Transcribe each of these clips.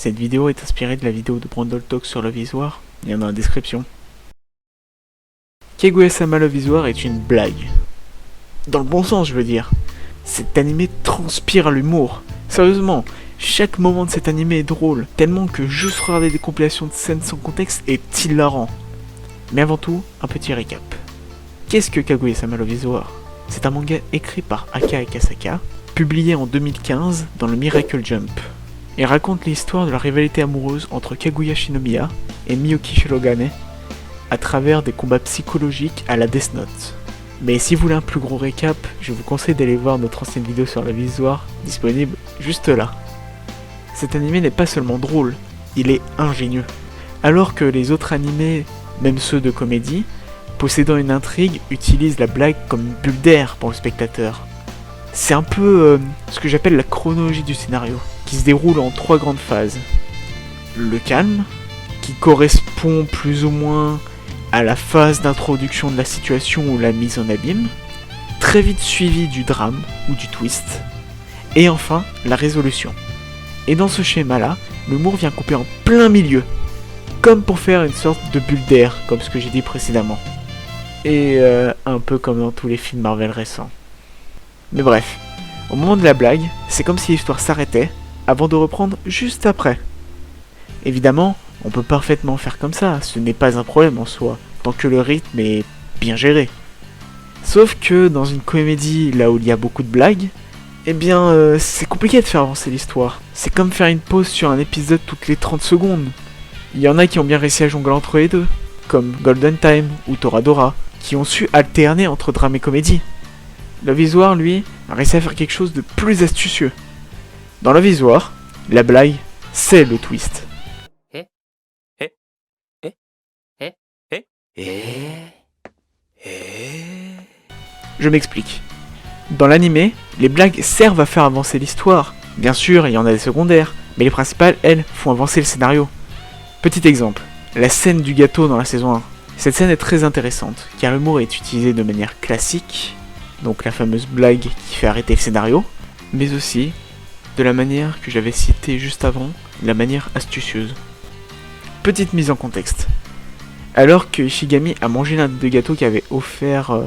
Cette vidéo est inspirée de la vidéo de Brandle Talk sur Love is War, il y en a en description. Kaguya-sama Love is War est une blague. Dans le bon sens, je veux dire. Cet animé transpire l'humour. Sérieusement, chaque moment de cet animé est drôle, tellement que juste regarder des compilations de scènes sans contexte est hilarant. Mais avant tout, un petit récap. Qu'est-ce que Kaguya-sama Love is War ? C'est un manga écrit par Aka Akasaka, publié en 2015 dans le Miracle Jump. Il raconte l'histoire de la rivalité amoureuse entre Kaguya Shinomiya et Miyoki Shirogane à travers des combats psychologiques à la Death Note. Mais si vous voulez un plus gros récap, je vous conseille d'aller voir notre ancienne vidéo sur Love is War, disponible juste là. Cet animé n'est pas seulement drôle, il est ingénieux. Alors que les autres animés, même ceux de comédie, possédant une intrigue, utilisent la blague comme une bulle d'air pour le spectateur. C'est un peu ce que j'appelle la chronologie du scénario, qui se déroule en 3 grandes phases. Le calme, qui correspond plus ou moins à la phase d'introduction de la situation ou la mise en abîme, très vite suivi du drame ou du twist, et enfin la résolution. Et dans ce schéma-là, l'humour vient couper en plein milieu, comme pour faire une sorte de bulle d'air, comme ce que j'ai dit précédemment. Et un peu comme dans tous les films Marvel récents. Mais bref, au moment de la blague, c'est comme si l'histoire s'arrêtait, avant de reprendre juste après. Évidemment, on peut parfaitement faire comme ça, ce n'est pas un problème en soi, tant que le rythme est bien géré. Sauf que dans une comédie, là où il y a beaucoup de blagues, eh bien c'est compliqué de faire avancer l'histoire. C'est comme faire une pause sur un épisode toutes les 30 secondes. Il y en a qui ont bien réussi à jongler entre les deux, comme Golden Time ou Toradora, qui ont su alterner entre drame et comédie. Love is War, lui, a réussi à faire quelque chose de plus astucieux. Dans Love is War, la blague, c'est le twist. Je m'explique. Dans l'animé, les blagues servent à faire avancer l'histoire. Bien sûr, il y en a des secondaires, mais les principales, elles, font avancer le scénario. Petit exemple, la scène du gâteau dans la saison 1. Cette scène est très intéressante, car l'humour est utilisé de manière classique, donc la fameuse blague qui fait arrêter le scénario, mais aussi de la manière que j'avais citée juste avant, la manière astucieuse. Petite mise en contexte. Alors que Ishigami a mangé l'un des gâteaux qu'avait offert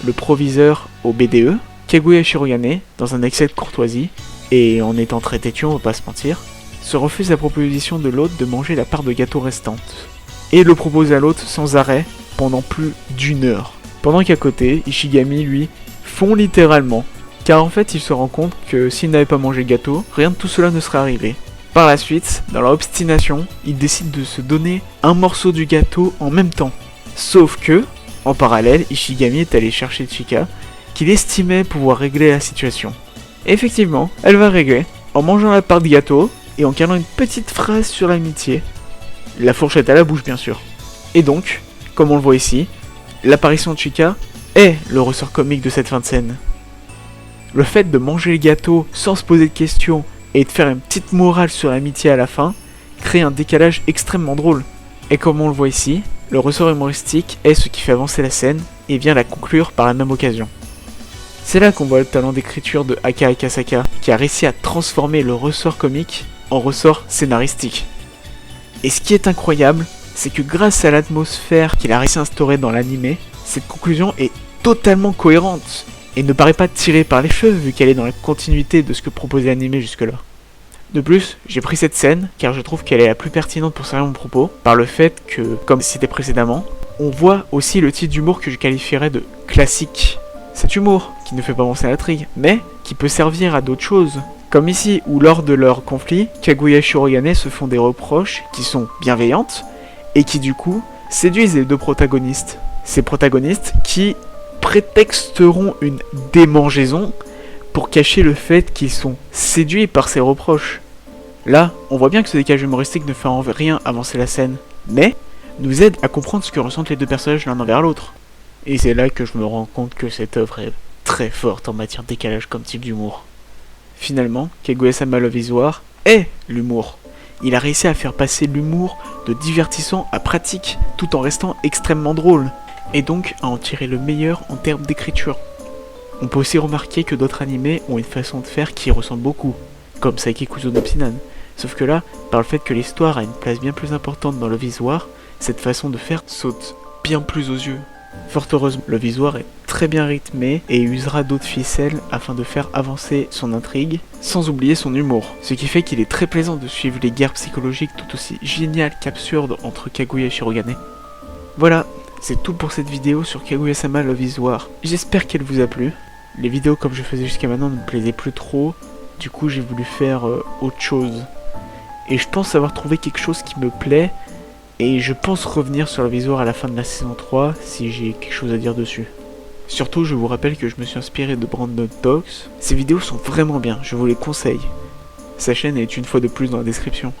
le proviseur au BDE, Kaguya Shirogane, dans un excès de courtoisie, et en étant très têtu, on va pas se mentir, se refuse la proposition de l'hôte de manger la part de gâteau restante, et le propose à l'hôte sans arrêt pendant plus d'1 heure. Pendant qu'à côté, Ishigami, lui, fond littéralement, car en fait il se rend compte que s'il n'avait pas mangé le gâteau, rien de tout cela ne serait arrivé. Par la suite, dans leur obstination, ils décident de se donner un morceau du gâteau en même temps. Sauf que, en parallèle, Ishigami est allé chercher Chika, qu'il estimait pouvoir régler la situation. Et effectivement, elle va régler, en mangeant la part de gâteau, et en calant une petite phrase sur l'amitié. La fourchette à la bouche, bien sûr. Et donc, comme on le voit ici, l'apparition de Chika est le ressort comique de cette fin de scène. Le fait de manger le gâteau sans se poser de questions et de faire une petite morale sur l'amitié à la fin crée un décalage extrêmement drôle. Et comme on le voit ici, le ressort humoristique est ce qui fait avancer la scène et vient la conclure par la même occasion. C'est là qu'on voit le talent d'écriture de Aka Akasaka, qui a réussi à transformer le ressort comique en ressort scénaristique. Et ce qui est incroyable, c'est que grâce à l'atmosphère qu'il a réussi à instaurer dans l'animé, cette conclusion est totalement cohérente et ne paraît pas tirée par les cheveux vu qu'elle est dans la continuité de ce que proposait l'animé jusque-là. De plus, j'ai pris cette scène car je trouve qu'elle est la plus pertinente pour servir mon propos, par le fait que, comme cité précédemment, on voit aussi le type d'humour que je qualifierais de classique. Cet humour qui ne fait pas avancer l'intrigue, mais qui peut servir à d'autres choses. Comme ici, où lors de leur conflit, Kaguya et Shirogane se font des reproches qui sont bienveillantes, et qui du coup séduisent les deux protagonistes. Ces protagonistes qui prétexteront une démangeaison pour cacher le fait qu'ils sont séduits par ces reproches. Là, on voit bien que ce décalage humoristique ne fait en rien avancer la scène, mais nous aide à comprendre ce que ressentent les deux personnages l'un envers l'autre. Et c'est là que je me rends compte que cette œuvre est très forte en matière de décalage comme type d'humour. Finalement, Kaguya-sama Love is War est l'humour. Il a réussi à faire passer l'humour de divertissant à pratique tout en restant extrêmement drôle, et donc à en tirer le meilleur en termes d'écriture. On peut aussi remarquer que d'autres animés ont une façon de faire qui ressemble beaucoup, comme Saiki Kuzo no Psinan. Sauf que là, par le fait que l'histoire a une place bien plus importante dans le visoire, cette façon de faire saute bien plus aux yeux. Fort heureusement, le visoire est très bien rythmé et usera d'autres ficelles afin de faire avancer son intrigue, sans oublier son humour. Ce qui fait qu'il est très plaisant de suivre les guerres psychologiques tout aussi géniales qu'absurdes entre Kaguya et Shirogane. Voilà, c'est tout pour cette vidéo sur Kaguya-sama Love is War. J'espère qu'elle vous a plu. Les vidéos comme je faisais jusqu'à maintenant ne me plaisaient plus trop, du coup j'ai voulu faire autre chose. Et je pense avoir trouvé quelque chose qui me plaît, et je pense revenir sur le visuel à la fin de la saison 3 si j'ai quelque chose à dire dessus. Surtout, je vous rappelle que je me suis inspiré de Brandon Talks. Ces vidéos sont vraiment bien, je vous les conseille. Sa chaîne est une fois de plus dans la description.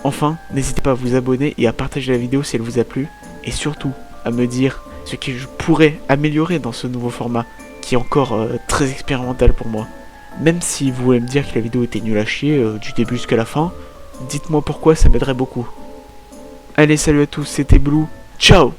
Enfin, n'hésitez pas à vous abonner et à partager la vidéo si elle vous a plu. Et surtout, à me dire ce que je pourrais améliorer dans ce nouveau format, qui est encore très expérimental pour moi. Même si vous voulez me dire que la vidéo était nulle à chier, du début jusqu'à la fin, dites-moi pourquoi, ça m'aiderait beaucoup. Allez, salut à tous, c'était Blue, ciao!